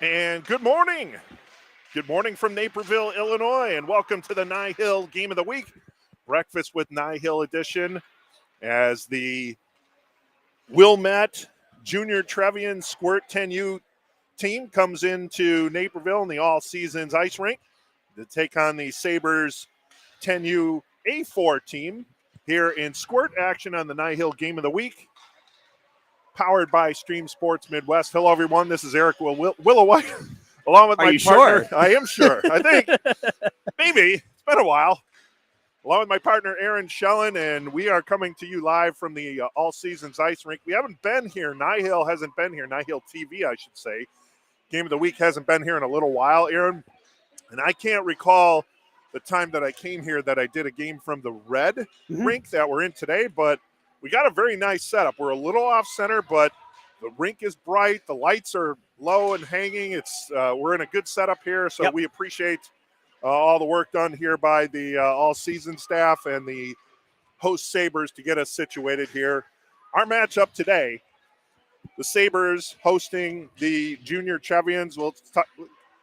And good morning. Good morning from Naperville, Illinois, and welcome to the NIHL Game of the Week, Breakfast with NIHL edition, as the Wilmette Junior Trevians Squirt 10U team comes into Naperville in the all-seasons ice rink to take on the Sabres 10U A4 team here in Squirt. Action on the NIHL Game of the Week, powered by Stream Sports Midwest. Hello, everyone. This is Eric Willowite. Along with Are my you partner, sure? I am sure. I think maybe it's been a while. Along with my partner Aaron Schellen, and we are coming to you live from the All Seasons Ice Rink. We haven't been here. NIHL hasn't been here. NIHL TV, I should say. Game of the Week hasn't been here in a little while, Aaron. And I can't recall the time that I came here that I did a game from the red rink that we're in today, but we got a very nice setup. We're a little off center, but the rink is bright. The lights are low and hanging. It's we're in a good setup here, so we appreciate all the work done here by the all-season staff and the host Sabres to get us situated here. Our matchup today, the Sabres hosting the Junior Trevians. We'll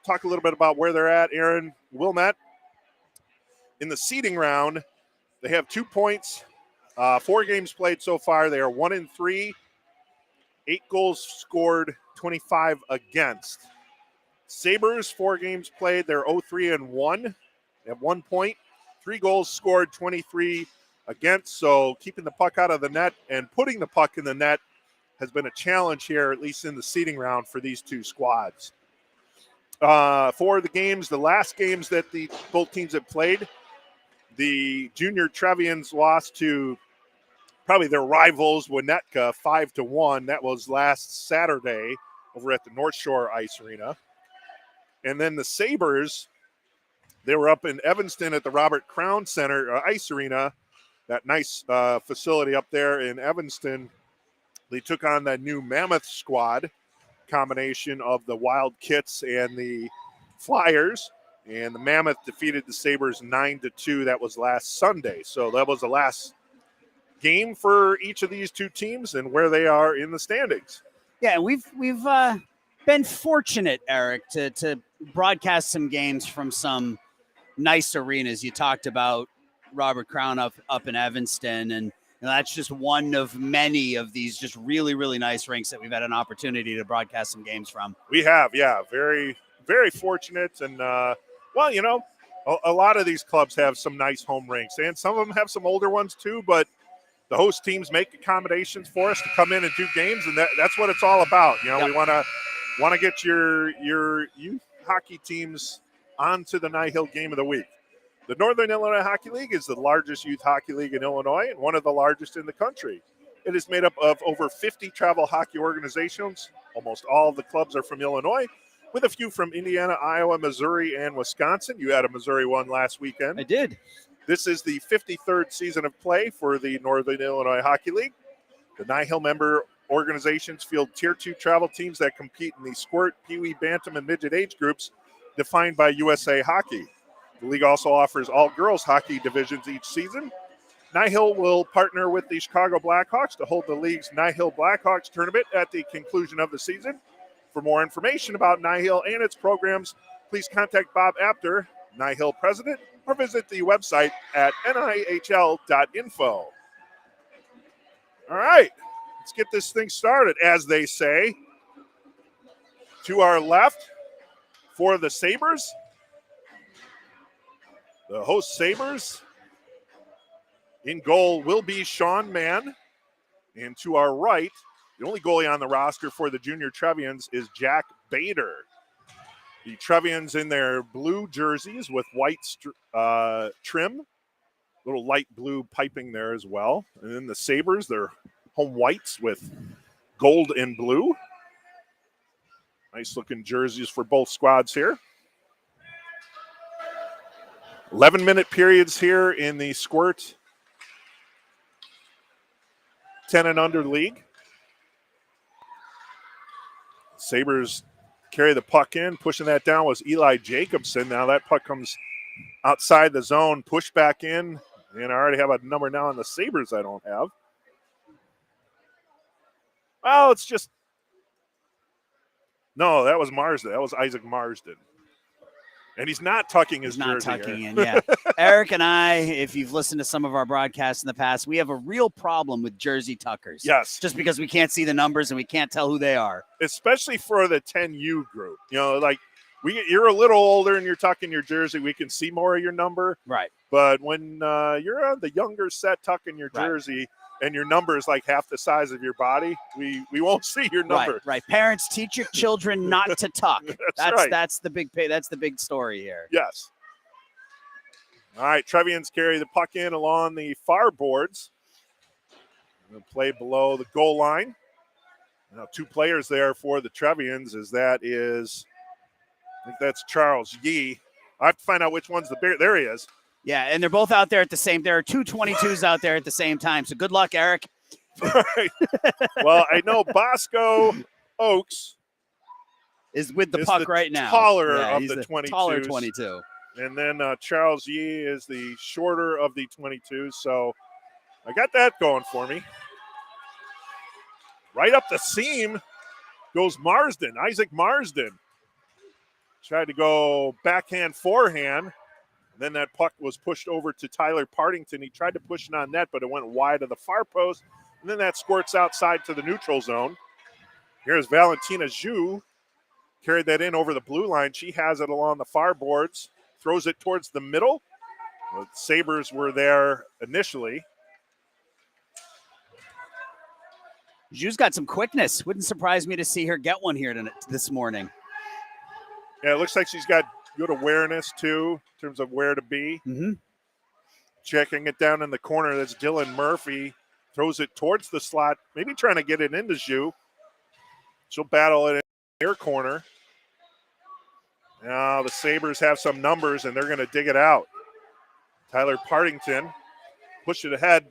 talk a little bit about where they're at. Aaron, Wilmette, in the seeding round, they have 2 points, 4 games played so far. They are 1-3. 8 goals scored, 25 against. Sabres, 4 games played. They're 0-3-1. They have 1 point, 3 goals scored, 23 against. So keeping the puck out of the net and putting the puck in the net has been a challenge here, at least in the seeding round for these two squads. For the games, the last games that both teams have played, the Junior Trevians lost to probably their rivals, Winnetka, 5-1. That was last Saturday over at the North Shore Ice Arena. And then the Sabres, they were up in Evanston at the Robert Crown Center Ice Arena, that nice facility up there in Evanston. They took on that new Mammoth squad, combination of the Wild Kits and the Flyers. And the Mammoth defeated the Sabres 9-2. That was last Sunday. So that was the last game for each of these two teams and where they are in the standings. Yeah, we've been fortunate, Eric, to broadcast some games from some nice arenas. You talked about Robert Crown up in Evanston, and that's just one of many of these just really, really nice rinks that we've had an opportunity to broadcast some games from. We have, yeah, very, very fortunate. And, well, you know, a lot of these clubs have some nice home rinks, and some of them have some older ones too, but the host teams make accommodations for us to come in and do games, and that's what it's all about. You know, we want to get your youth hockey teams onto the NIHL Game of the Week. The Northern Illinois Hockey League is the largest youth hockey league in Illinois and one of the largest in the country. It is made up of over 50 travel hockey organizations. Almost all of the clubs are from Illinois, with a few from Indiana, Iowa, Missouri, and Wisconsin. You had a Missouri one last weekend. I did. This is the 53rd season of play for the Northern Illinois Hockey League. The NIHL member organizations field Tier 2 travel teams that compete in the Squirt, Pee Wee, Bantam, and Midget age groups defined by USA Hockey. The league also offers all girls hockey divisions each season. NIHL will partner with the Chicago Blackhawks to hold the league's NIHL Blackhawks tournament at the conclusion of the season. For more information about NIHL and its programs, please contact Bob Apter, NIHL president, or visit the website at nihl.info. All right, let's get this thing started, as they say. To our left, for the Sabres, the host Sabres, in goal will be Sean Mann. And to our right, the only goalie on the roster for the Junior Trevians is Jack Bader. The Trevians in their blue jerseys with white trim, little light blue piping there as well. And then the Sabres, their home whites with gold and blue. Nice looking jerseys for both squads here. 11-minute periods here in the Squirt 10 and under league. Sabres carry the puck in. Pushing that down was Eli Jacobson. Now that puck comes outside the zone, pushed back in. And I already have a number now on the Sabres I don't have. Well, it's just No, that was Marsden. That was Isaac Marsden. And he's not tucking his jersey. He's not tucking here. in, yeah. Eric and I, if you've listened to some of our broadcasts in the past, we have a real problem with jersey tuckers. Yes. Just because we can't see the numbers and we can't tell who they are. Especially for the 10U group. You know, like you're a little older and you're tucking your jersey, we can see more of your number. Right. But when you're on the younger set tucking your jersey and your number is like half the size of your body, we won't see your number. Right. Parents, teach your children not to tuck. That's right. That's the big story here. Yes. All right, Trevians carry the puck in along the far boards. Play below the goal line. Now 2 players there for the Trevians I think that's Charles Yee. I have to find out which one's the bigger. There he is. Yeah, and they're both out there at the same. There are 2 22s out there at the same time. So good luck, Eric. All right. Well, I know Bosco Oaks is with the puck right now. Taller of the 22s. Taller 22. And then Charles Yee is the shorter of the 22s. So I got that going for me. Right up the seam goes Marsden, Isaac Marsden. Tried to go backhand, forehand. And then that puck was pushed over to Tyler Partington. He tried to push it on net, but it went wide of the far post. And then that squirts outside to the neutral zone. Here's Valentina Zhu. Carried that in over the blue line. She has it along the far boards. Throws it towards the middle. The Sabres were there initially. Zhu's got some quickness. Wouldn't surprise me to see her get one here this morning. Yeah, it looks like she's got good awareness, too, in terms of where to be. Mm-hmm. Checking it down in the corner. That's Dylan Murphy. Throws it towards the slot, maybe trying to get it into Zhu. She'll battle it in their corner. Now the Sabres have some numbers, and they're going to dig it out. Tyler Partington pushed it ahead,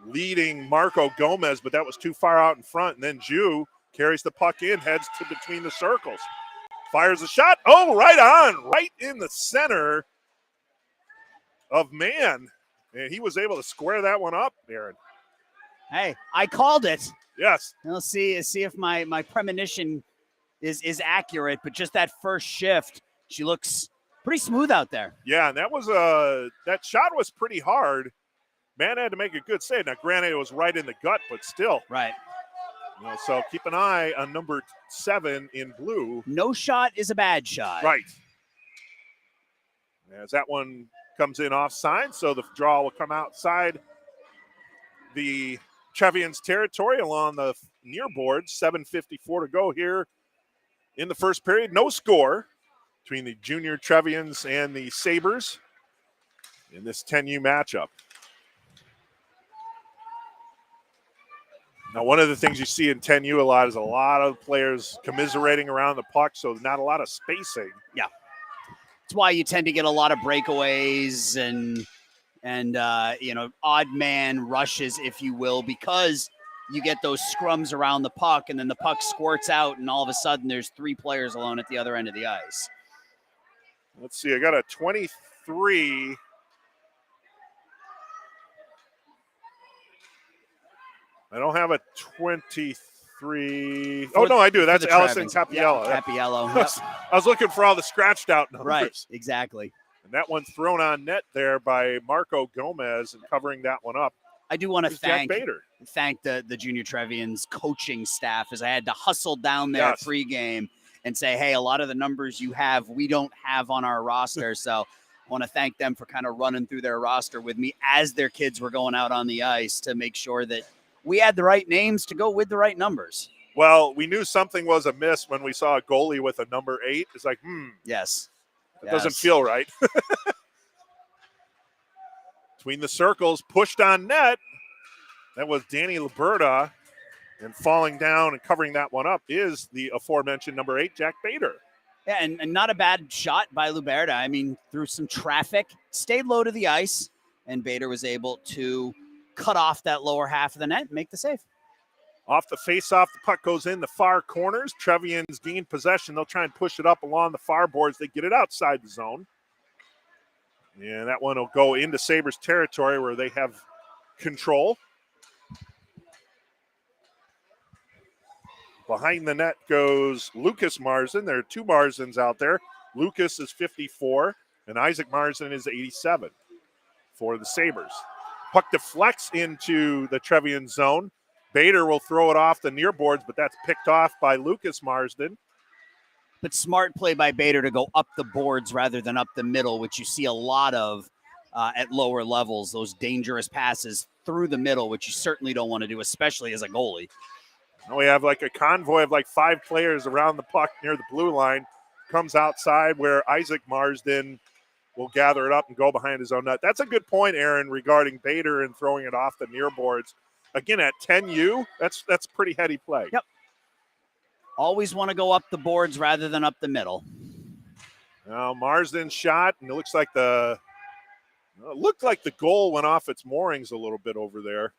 leading Marco Gomez, but that was too far out in front. And then Zhu carries the puck in, heads to between the circles. Fires a shot. Oh, right on. Right in the center of Mann. And he was able to square that one up, Aaron. Hey, I called it. Yes. We'll see if my premonition is accurate, but just that first shift, she looks pretty smooth out there. Yeah, and that shot was pretty hard. Mann had to make a good save. Now, granted, it was right in the gut, but still. Right. You know, so keep an eye on number 7 in blue. No shot is a bad shot. Right. As that one comes in offside, so the draw will come outside the Trevians territory along the near board. 7:54 to go here in the first period. No score between the junior Trevians and the Sabres in this 10U matchup. Now, one of the things you see in 10U a lot is a lot of players commiserating around the puck, so not a lot of spacing. Yeah. That's why you tend to get a lot of breakaways and odd man rushes, if you will, because you get those scrums around the puck, and then the puck squirts out, and all of a sudden there's 3 players alone at the other end of the ice. Let's see. I got a 23. I don't have a 23. Oh, no, I do. That's Allison Capiello. Yeah, Capiello. Yep. I was looking for all the scratched out numbers. Right, exactly. And that one's thrown on net there by Marco Gomez and covering that one up. I do want to thank the Junior Trevians coaching staff, as I had to hustle down there pregame and say, hey, a lot of the numbers you have, we don't have on our roster. So I want to thank them for kind of running through their roster with me as their kids were going out on the ice to make sure that we had the right names to go with the right numbers. Well, we knew something was amiss when we saw a goalie with a number 8. It's like, Yes. It doesn't feel right. Between the circles, pushed on net. That was Danny Liberta. And falling down and covering that one up is the aforementioned number 8, Jack Bader. Yeah, and not a bad shot by Liberta. I mean, through some traffic, stayed low to the ice, and Bader was able to cut off that lower half of the net and make the save. Off the face-off, the puck goes in the far corners. Trevians gain possession. They'll try and push it up along the far boards. They get it outside the zone. And that one will go into Sabres territory where they have control. Behind the net goes Lucas Marsden. There are two Marsdens out there. Lucas is 54, and Isaac Marsden is 87 for the Sabres. Puck deflects into the Trevian zone. Bader will throw it off the near boards, but that's picked off by Lucas Marsden. But smart play by Bader to go up the boards rather than up the middle, which you see a lot of at lower levels, those dangerous passes through the middle, which you certainly don't want to do, especially as a goalie. Now we have like a convoy of like 5 players around the puck near the blue line. Comes outside where Isaac Marsden will gather it up and go behind his own net. That's a good point, Aaron, regarding Bader and throwing it off the near boards. Again, at 10U, that's pretty heady play. Yep. Always want to go up the boards rather than up the middle. Now Marsden shot, and it looks like the goal went off its moorings a little bit over there.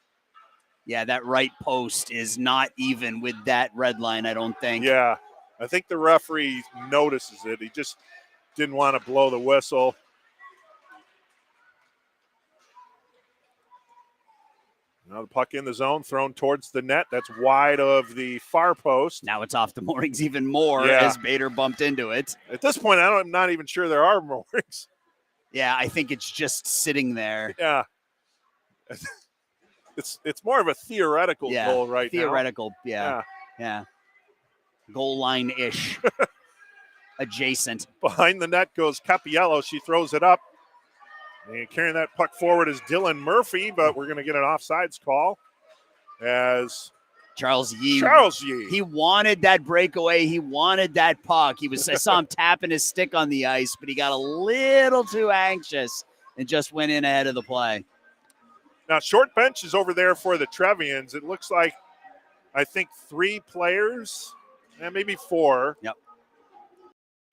Yeah, that right post is not even with that red line, I don't think. Yeah, I think the referee notices it. He just didn't want to blow the whistle. Now the puck in the zone, thrown towards the net. That's wide of the far post. Now it's off the moorings even more as Bader bumped into it. At this point, I'm not even sure there are moorings. Yeah, I think it's just sitting there. Yeah. It's more of a theoretical goal right now. Theoretical, yeah. Goal line-ish. Adjacent. Behind the net goes Capiello. She throws it up. And carrying that puck forward is Dylan Murphy, but we're going to get an offsides call as Charles Yee. He wanted that breakaway. He wanted that puck. I saw him tapping his stick on the ice, but he got a little too anxious and just went in ahead of the play. Now, short bench is over there for the Trevians. It looks like, I think, 3 players, and maybe 4. Yep.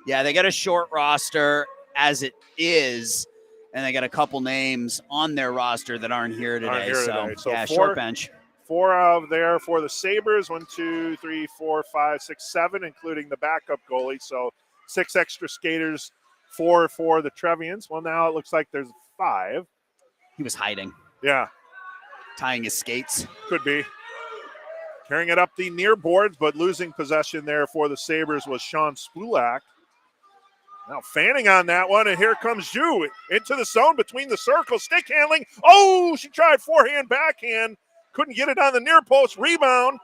Yeah, they got a short roster as it is, and they got a couple names on their roster that aren't here today. So yeah, 4, short bench. 4 out there for the Sabres. 1, 2, 3, 4, 5, 6, 7, including the backup goalie. So 6 extra skaters, 4 for the Trevians. Well, now it looks like there's 5. He was hiding. Yeah. Tying his skates. Could be. Carrying it up the near boards, but losing possession there for the Sabres was Sean Spulak. Now fanning on that one, and here comes Zhu into the zone between the circles. Stick handling. Oh, she tried forehand, backhand. Couldn't get it on the near post. Rebound.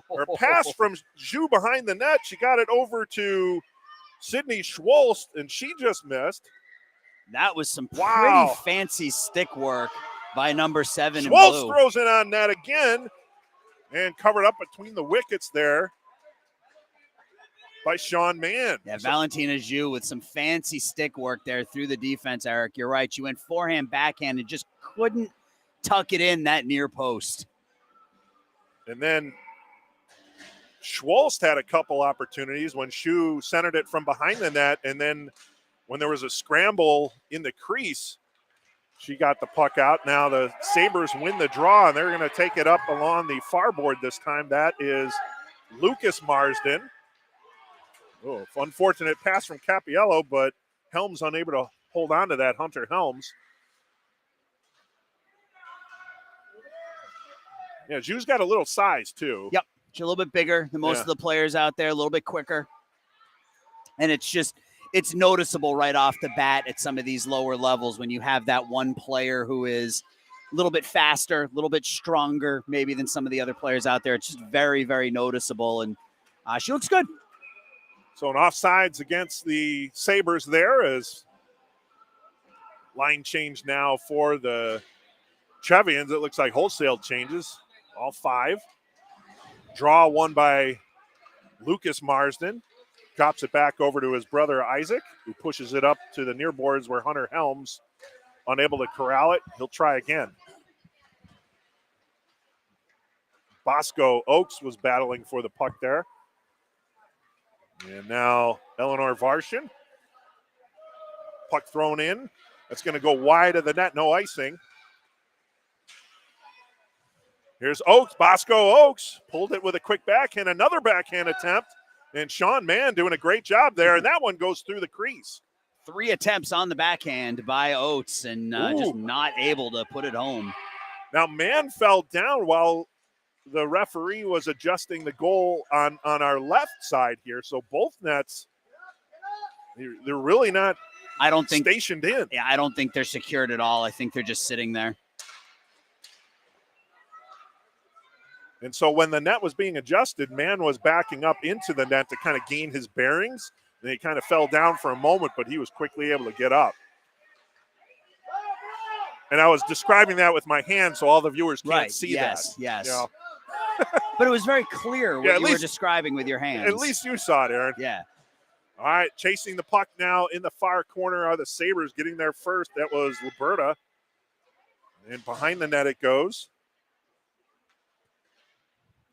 Or pass from Zhu behind the net. She got it over to Sydney Schwolst, and she just missed. That was some pretty fancy stick work by number 7 in blue. Schwolst throws it on net again and covered up between the wickets there by Sean Mann. Yeah, Valentina Zhu with some fancy stick work there through the defense, Eric. You're right. She went forehand, backhand, and just couldn't tuck it in that near post. And then Schwolst had a couple opportunities when Zhu centered it from behind the net, and then when there was a scramble in the crease, she got the puck out. Now the Sabres win the draw, and they're going to take it up along the far board this time. That is Lucas Marsden. Oh, unfortunate pass from Capiello, but Helms unable to hold on to that, Hunter Helms. Yeah, Zhu's got a little size, too. Yep, she's a little bit bigger than most of the players out there, a little bit quicker. And it's noticeable right off the bat at some of these lower levels when you have that one player who is a little bit faster, a little bit stronger maybe than some of the other players out there. It's just very, very noticeable, and she looks good. So an offsides against the Sabres there as line change now for the Trevians. It looks like wholesale changes, all 5. Draw won by Lucas Marsden. Drops it back over to his brother Isaac, who pushes it up to the near boards where Hunter Helms, unable to corral it. He'll try again. Bosco Oakes was battling for the puck there. And now Eleanor Varshin. Puck thrown in. That's going to go wide of the net. No icing. Here's Oakes. Bosco Oakes pulled it with a quick backhand. Another backhand attempt. And Sean Mann doing a great job there. And that one goes through the crease. 3 attempts on the backhand by Oates and just not able to put it home. Now Mann fell down while the referee was adjusting the goal on our left side here. So both nets, they're really not stationed in. Yeah, I don't think they're secured at all. I think they're just sitting there. And so when the net was being adjusted, Mann was backing up into the net to kind of gain his bearings. And he kind of fell down for a moment, but he was quickly able to get up. And I was describing that with my hand so all the viewers can't see that. Yes. You know? But it was very clear what you were describing with your hands. At least you saw it, Aaron. Yeah. All right, chasing the puck now in the far corner are the Sabres getting there first. That was Liberta. And behind the net it goes.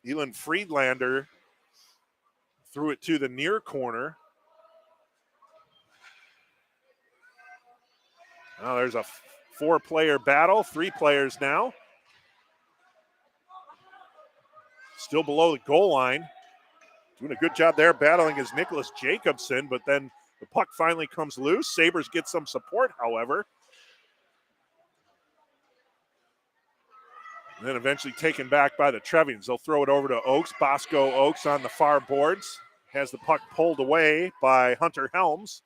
Elon Friedlander threw it to the near corner. Now there's a 4-player battle, 3 players now. Still below the goal line. Doing a good job there battling is Nicholas Jacobson, but then the puck finally comes loose. Sabres get some support, however. And then eventually taken back by the Trevians. They'll throw it over to Oakes. Bosco Oakes on the far boards. Has the puck pulled away by Hunter Helms.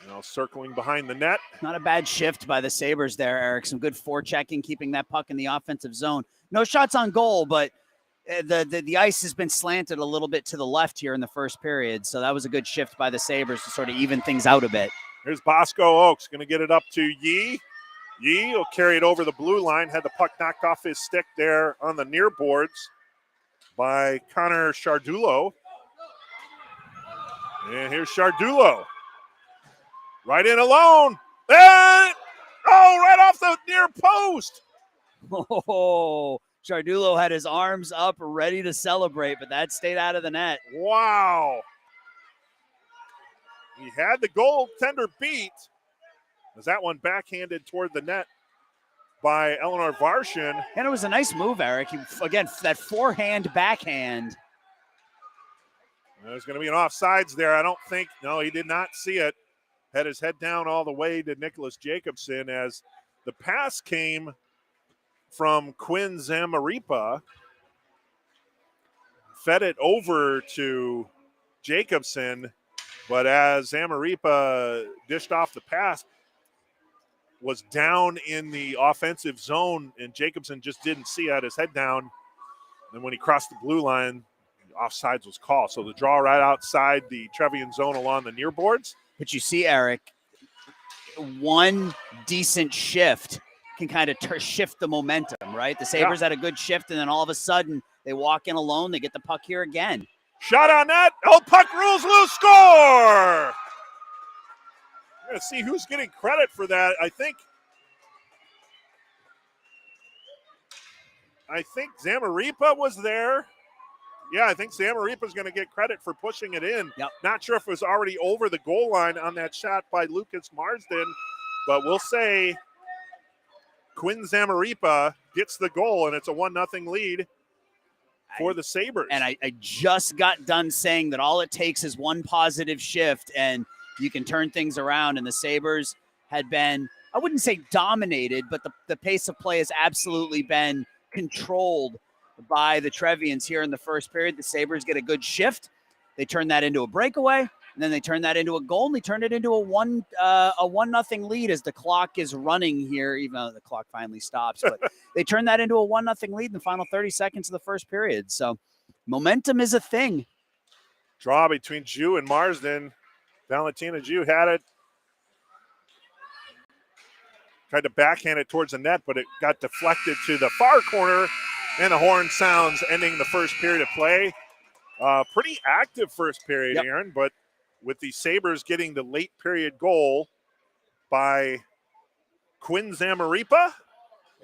Now circling behind the net. Not a bad shift by the Sabres there, Eric. Some good forechecking, keeping that puck in the offensive zone. No shots on goal, but the ice has been slanted a little bit to the left here in the first period. So that was a good shift by the Sabres to sort of even things out a bit. Here's Bosco Oakes. Going to get it up to Yee. Yee will carry it over the blue line. Had the puck knocked off his stick there on the near boards by Connor Chardulo. And here's Chardulo. Right in alone. And, right off the near post. Oh, Chardulo had his arms up ready to celebrate, but that stayed out of the net. Wow. He had the goaltender beat. Was that one backhanded toward the net by Eleanor Varshin. And it was a nice move, Eric. Again, that forehand backhand. There's going to be an offsides there. I don't think. No, he did not see it. Had his head down all the way to Nicholas Jacobson as the pass came from Quinn Zamaripa. Fed it over to Jacobson, but as Zamaripa dished off the pass, was down in the offensive zone, and Jacobson just didn't see it, had his head down. And when he crossed the blue line, offsides was called. So the draw right outside the Trevian zone along the near boards. But you see, Eric, one decent shift can kind of shift the momentum, right? The Sabres had a good shift, and then all of a sudden they walk in alone. They get the puck here again. Shot on net. Oh, puck rules loose. Score! We're going to see who's getting credit for that. I think Zamaripa was there. Yeah, I think Zamaripa is going to get credit for pushing it in. Yep. Not sure if it was already over the goal line on that shot by Lucas Marsden, but we'll say Quinn Zamaripa gets the goal, and it's a 1-0 lead for the Sabres. And I just got done saying that all it takes is one positive shift, and you can turn things around. And the Sabres had been, I wouldn't say dominated, but the pace of play has absolutely been controlled by the Trevians here in the first period. The Sabres get a good shift. They turn that into a breakaway, and then they turn that into a goal, and they turn it into a 1-0 lead as the clock is running here, even though the clock finally stops. But they turn that into a 1-0 lead in the final 30 seconds of the first period. So momentum is a thing. Draw between Jew and Marsden. Valentina Jew had it. Tried to backhand it towards the net, but it got deflected to the far corner, and the horn sounds, ending the first period of play. Pretty active first period, Yep. Aaron, but with the Sabres getting the late period goal by Quinn Zamaripa,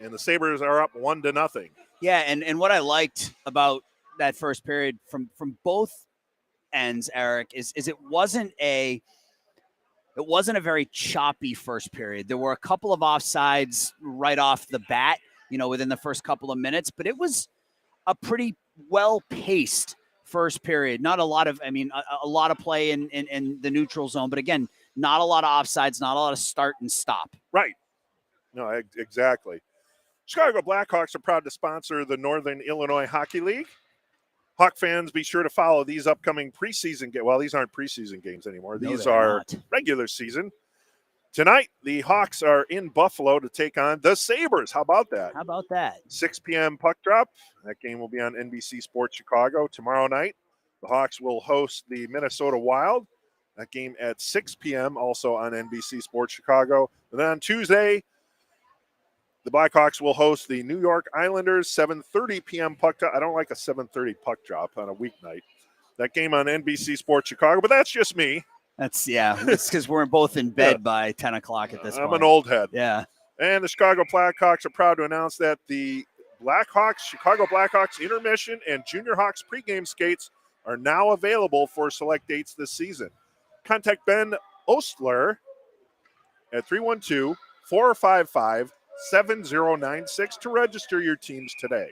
and the Sabres are up 1-0. Yeah, and what I liked about that first period from both ends, Eric, is it wasn't a very choppy first period. There were a couple of offsides right off the bat, within the first couple of minutes, but it was a pretty well-paced first period. Not a lot of, a lot of play in the neutral zone, but again, not a lot of offsides, not a lot of start and stop. Right. No, exactly. Chicago Blackhawks are proud to sponsor the Northern Illinois Hockey League. Hawk fans, be sure to follow these upcoming preseason games. Well, these aren't preseason games anymore. No, These they're are not. regular season. Tonight, the Hawks are in Buffalo to take on the Sabres. How about that? How about that? 6 p.m. puck drop. That game will be on NBC Sports Chicago. Tomorrow night, the Hawks will host the Minnesota Wild. That game at 6 p.m. also on NBC Sports Chicago. And then on Tuesday, the Blackhawks will host the New York Islanders, 7:30 p.m. puck drop. I don't like a 7:30 puck drop on a weeknight. That game on NBC Sports Chicago, but that's just me. It's because we're both in bed by 10 o'clock at this point. I'm an old head. Yeah. And the Chicago Blackhawks are proud to announce that the Chicago Blackhawks intermission and Junior Hawks pregame skates are now available for select dates this season. Contact Ben Ostler at 312-455-7096 to register your teams today.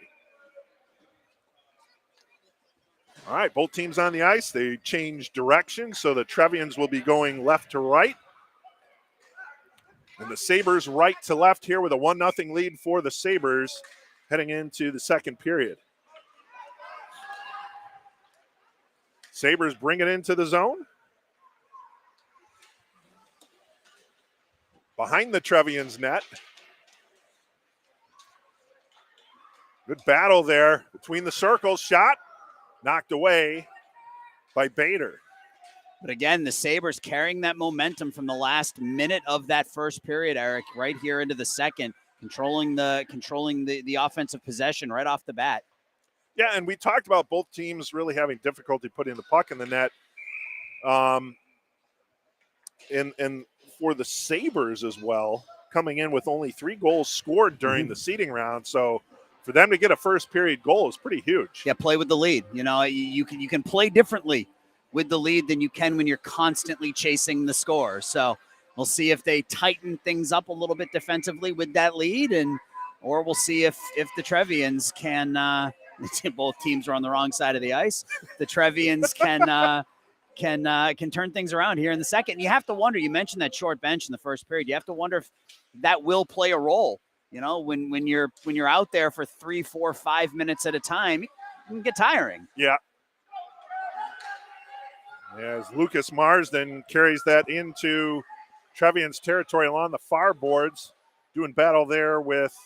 All right, both teams on the ice. They changed direction, so the Trevians will be going left to right. And the Sabres right to left here with a 1-0 lead for the Sabres heading into the second period. Sabres bring it into the zone. Behind the Trevians net. Good battle there between the circles. Shot knocked away by Bader. But again, the Sabres carrying that momentum from the last minute of that first period, Eric, right here into the second, controlling the offensive possession right off the bat. Yeah, and we talked about both teams really having difficulty putting the puck in the net. And for the Sabres as well, coming in with only 3 goals scored during the seeding round. So for them to get a first period goal is pretty huge. Yeah, play with the lead. You know, you can play differently with the lead than you can when you're constantly chasing the score. So we'll see if they tighten things up a little bit defensively with that lead, or we'll see if the Trevians can. Both teams are on the wrong side of the ice. The Trevians can turn things around here in the second. You have to wonder. You mentioned that short bench in the first period. You have to wonder if that will play a role. You know, when you're out there for 3, 4, 5 minutes at a time, it can get tiring. Yeah. As Lucas Marsden carries that into Trevian's territory along the far boards, doing battle there with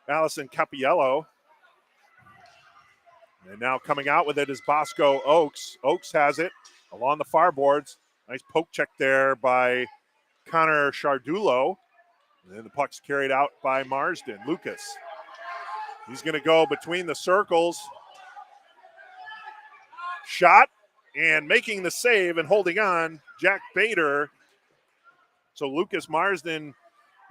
Allison Capiello. And now coming out with it is Bosco Oakes. Oakes has it along the far boards. Nice poke check there by Connor Chardulo. And then the puck's carried out by Marsden. Lucas. He's going to go between the circles. Shot and making the save and holding on, Jack Bader. So Lucas Marsden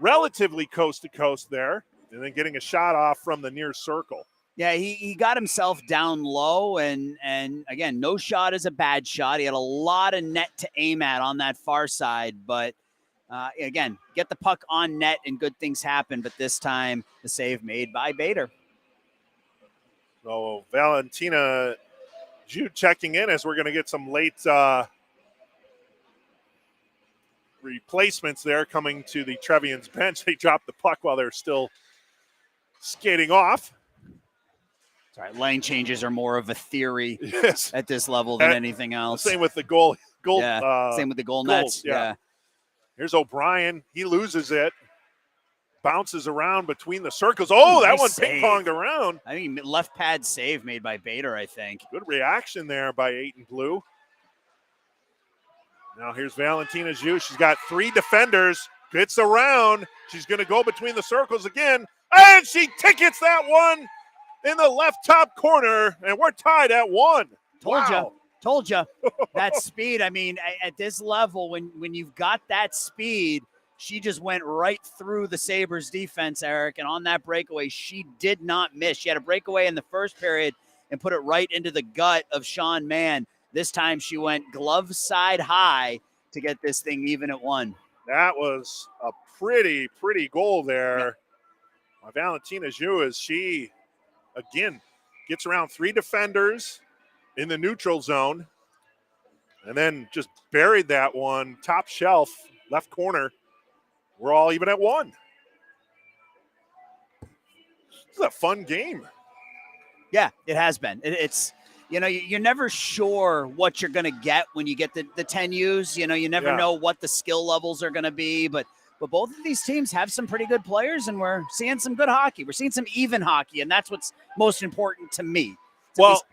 relatively coast to coast there, and then getting a shot off from the near circle. Yeah, he got himself down low, and again, no shot is a bad shot. He had a lot of net to aim at on that far side, but again, get the puck on net and good things happen, but this time the save made by Bader. So Valentina Jude checking in as we're going to get some late replacements there coming to the Trevians bench. They dropped the puck while they're still skating off. Sorry, lane changes are more of a theory yes. at this level than anything else. Same with the goal. Same with the goal nets. Yeah. Here's O'Brien. He loses it. Bounces around between the circles. Oh, that one ping-ponged around. I think left pad save made by Bader, I think. Good reaction there by 8 and Blue. Now here's Valentina Zhu. She's got 3 defenders. Gets around. She's going to go between the circles again. And she tickets that one in the left top corner. And we're tied at 1. Told you. That speed, I mean, at this level, when you've got that speed, she just went right through the Sabres defense, Eric, and on that breakaway, she did not miss. She had a breakaway in the first period and put it right into the gut of Sean Mann. This time she went glove side high to get this thing even at 1. That was a pretty goal there. Yeah. Valentina Zhu, as she, again, gets around 3 defenders in the neutral zone and then just buried that one top shelf, left corner. We're all even at 1. It's a fun game. Yeah, it has been. It's, you're never sure what you're going to get when you get the 10Us. You never know what the skill levels are going to be. But both of these teams have some pretty good players, and we're seeing some good hockey. We're seeing some even hockey, and that's what's most important to me.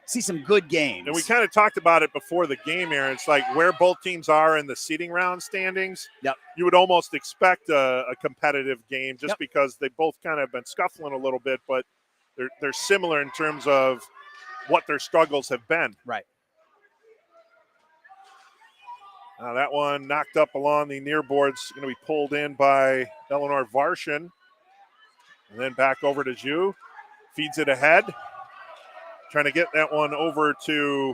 See some good games. And we kind of talked about it before the game, Aaron. It's like where both teams are in the seeding round standings. Yep. You would almost expect a competitive game just because they both kind of been scuffling a little bit, but they're similar in terms of what their struggles have been. Right. Now that one knocked up along the near boards, going to be pulled in by Eleanor Varshin. And then back over to Ju. Feeds it ahead. Trying to get that one over to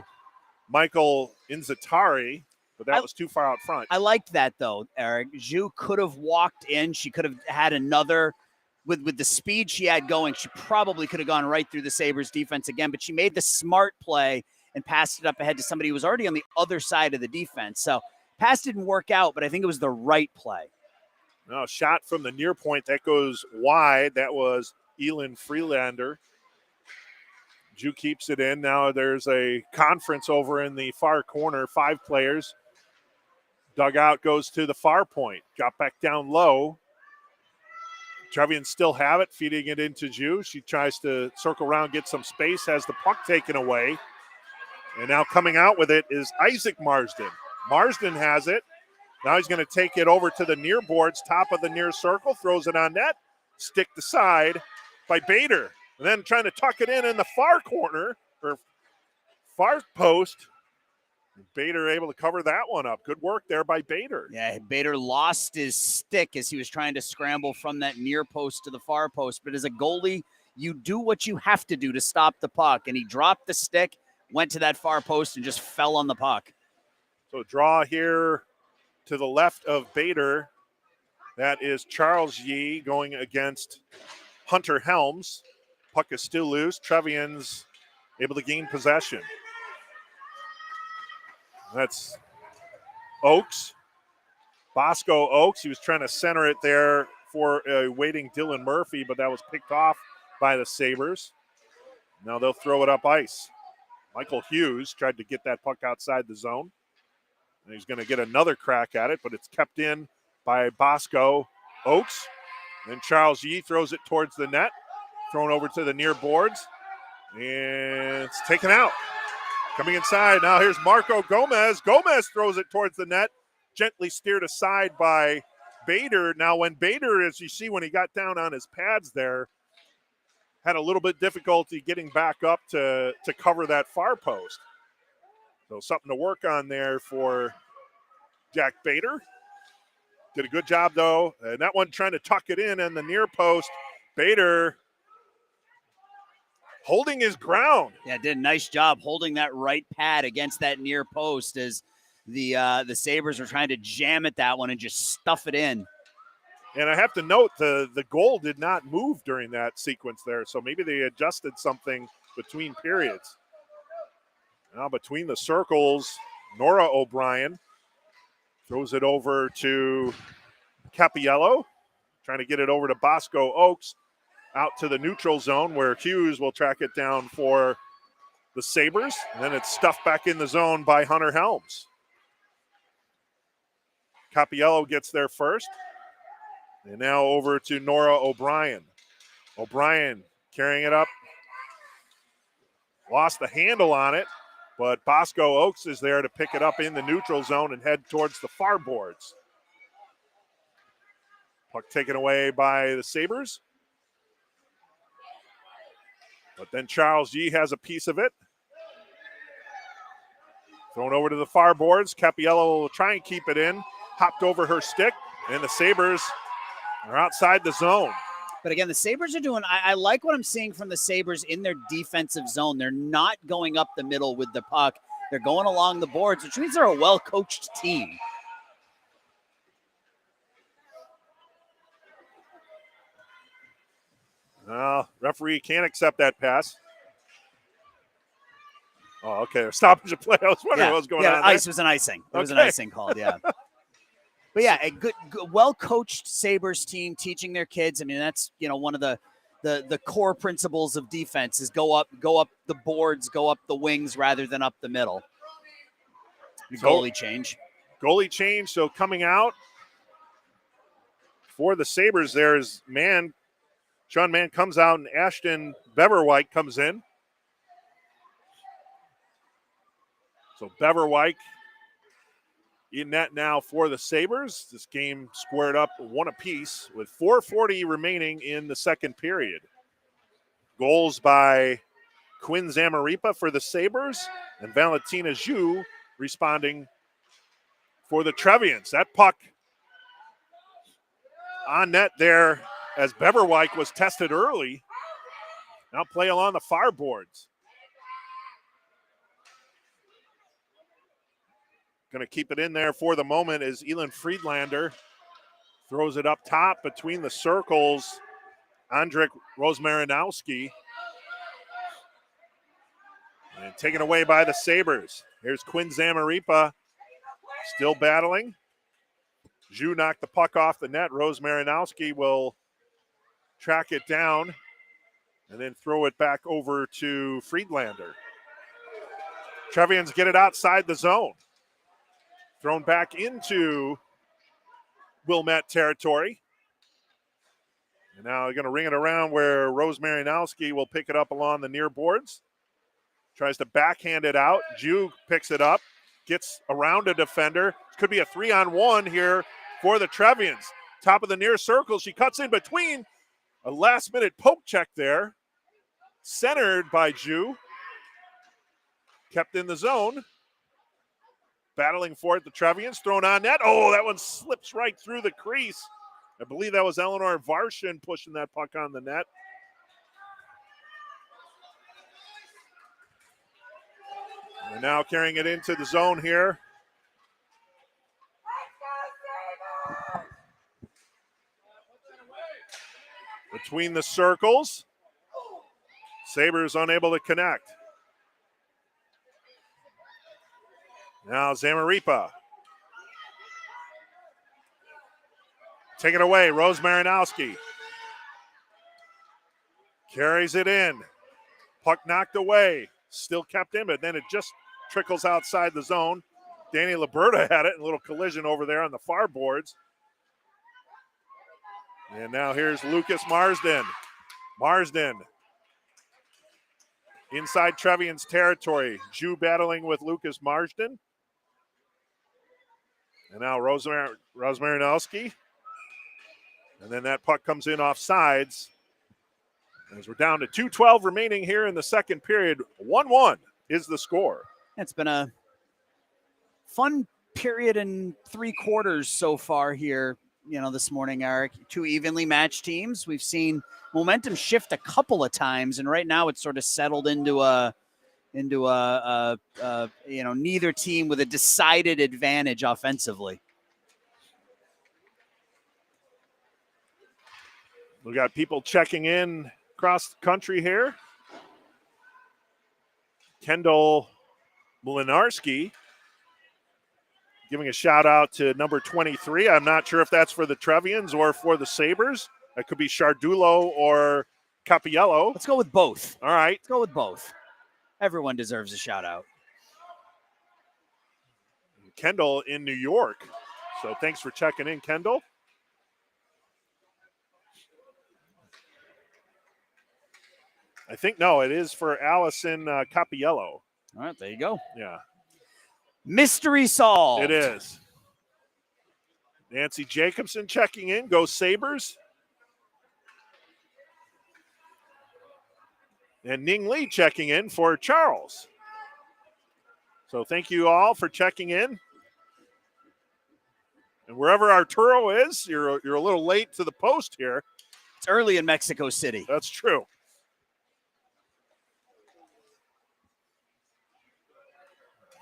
Michael Inzatari, but that was too far out front. I liked that, though, Eric. Ju could have walked in. She could have had another. With the speed she had going, she probably could have gone right through the Sabres defense again, but she made the smart play and passed it up ahead to somebody who was already on the other side of the defense. So pass didn't work out, but I think it was the right play. No, shot from the near point. That goes wide. That was Elin Freelander. Ju keeps it in. Now there's a conference over in the far corner. 5 players. Dugout goes to the far point. Got back down low. Trevians still have it, feeding it into Ju. She tries to circle around, get some space, has the puck taken away. And now coming out with it is Isaac Marsden. Marsden has it. Now he's going to take it over to the near boards, top of the near circle, throws it on net, stick the side by Bader. And then trying to tuck it in the far corner, or far post. Bader able to cover that one up. Good work there by Bader. Yeah, Bader lost his stick as he was trying to scramble from that near post to the far post. But as a goalie, you do what you have to do to stop the puck. And he dropped the stick, went to that far post, and just fell on the puck. So draw here to the left of Bader. That is Charles Yee going against Hunter Helms. Puck is still loose. Trevians able to gain possession. That's Oakes. Bosco Oakes. He was trying to center it there for a waiting Dylan Murphy, but that was picked off by the Sabres. Now they'll throw it up ice. Michael Hughes tried to get that puck outside the zone. And he's going to get another crack at it, but it's kept in by Bosco Oakes. Then Charles Yee throws it towards the net. Thrown over to the near boards. And it's taken out. Coming inside, now here's Marco Gomez. Gomez throws it towards the net, gently steered aside by Bader. Now when Bader, as you see when he got down on his pads there, had a little bit difficulty getting back up to cover that far post. So something to work on there for Jack Bader. Did a good job though. And that one trying to tuck it in the near post. Bader holding his ground. Yeah, did a nice job holding that right pad against that near post as the Sabres were trying to jam at that one and just stuff it in. And I have to note the goal did not move during that sequence there, so maybe they adjusted something between periods. Now between the circles, Nora O'Brien throws it over to Capiello, trying to get it over to Bosco Oakes. Out to the neutral zone where Hughes will track it down for the Sabres. And then it's stuffed back in the zone by Hunter Helms. Capiello gets there first. And now over to Nora O'Brien. O'Brien carrying it up. Lost the handle on it, but Bosco Oakes is there to pick it up in the neutral zone and head towards the far boards. Puck taken away by the Sabres. But then Charles Yee has a piece of it. Thrown over to the far boards. Capiello will try and keep it in. Hopped over her stick, and the Sabres are outside the zone. But again, the Sabres are doing, I like what I'm seeing from the Sabres in their defensive zone. They're not going up the middle with the puck. They're going along the boards, which means they're a well-coached team. Referee can't accept that pass. Oh, okay. Stoppage of play. I was wondering what was going on there. Ice was an icing. It was an icing called, yeah. But yeah, a good well-coached Sabres team teaching their kids. I mean, that's, one of the the core principles of defense is go up the boards, go up the wings rather than up the middle. Goalie change. Goalie change. So coming out for the Sabres, there's Sean Mann comes out, and Ashton Beverwyk comes in. So Beverwyk in net now for the Sabres. This game squared up 1 apiece with 4:40 remaining in the second period. Goals by Quinn Zamaripa for the Sabres and Valentina Zhu responding for the Trevians. That puck on net there as Beverwyk was tested early. Now play along the far boards. Going to keep it in there for the moment as Elin Friedlander throws it up top between the circles. Andrik Rozmarinowski. And taken away by the Sabres. Here's Quinn Zamaripa still battling. Zhu knocked the puck off the net. Rozmarinowski will track it down and then throw it back over to Friedlander. Trevians get it outside the zone. Thrown back into Wilmette territory. And now they're going to ring it around where Rozmarinowski will pick it up along the near boards. Tries to backhand it out. Zhu picks it up, gets around a defender. Could be a 3-on-1 here for the Trevians. Top of the near circle. She cuts in between. A last-minute poke check there. Centered by Zhu. Kept in the zone. Battling for it, the Trevians. Thrown on net. Oh, that one slips right through the crease. I believe that was Eleanor Varshin pushing that puck on the net. And now carrying it into the zone here. Between the circles. Sabres unable to connect. Now Zamaripa. Take it away, Rozmarinowski. Carries it in. Puck knocked away. Still kept in, but then it just trickles outside the zone. Danny Liberta had it, a little collision over there on the far boards. And now here's Lucas Marsden. Marsden inside Trevian's territory. Zhu battling with Lucas Marsden. And now Rozmarinowski. And then that puck comes in off sides. As we're down to 2:12 remaining here in the second period. 1-1 is the score. It's been a fun period and 3 quarters so far here, this morning, Eric. 2 evenly matched teams. We've seen momentum shift a couple of times, and right now it's sort of settled into neither team with a decided advantage offensively. We got people checking in across the country here. Kendall Mlinarski giving a shout out to number 23. I'm not sure if that's for the Trevians or for the Sabres. That could be Shardulo or Capiello. Let's go with both. All right. Let's go with both. Everyone deserves a shout out. Kendall in New York. So thanks for checking in, Kendall. I think, no, it is for Allison Capiello. All right, there you go. Yeah. Mystery solved. It is. Nancy Jacobson checking in. Go Sabres. And Ning Lee checking in for Charles. So thank you all for checking in. And wherever Arturo is, you're a little late to the post here. It's early in Mexico City. That's true.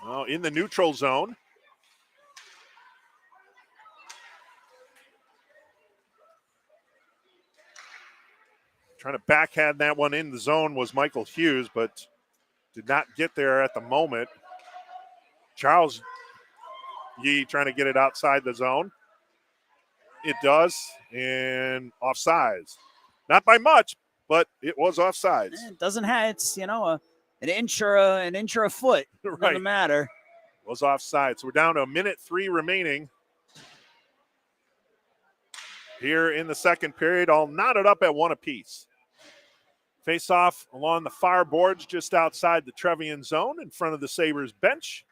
Well, in the neutral zone. Trying to backhand that one in the zone was Michael Hughes, but did not get there at the moment. Charles Yee trying to get it outside the zone. It does, and offsides. Not by much, but it was offsides. It doesn't have, it's, an inch or a foot. Right. Doesn't matter. It was offside. So we're down to a minute 3 remaining here in the second period, all knotted up at 1 apiece. Face off along the far boards just outside the Trevian zone in front of the Sabres bench.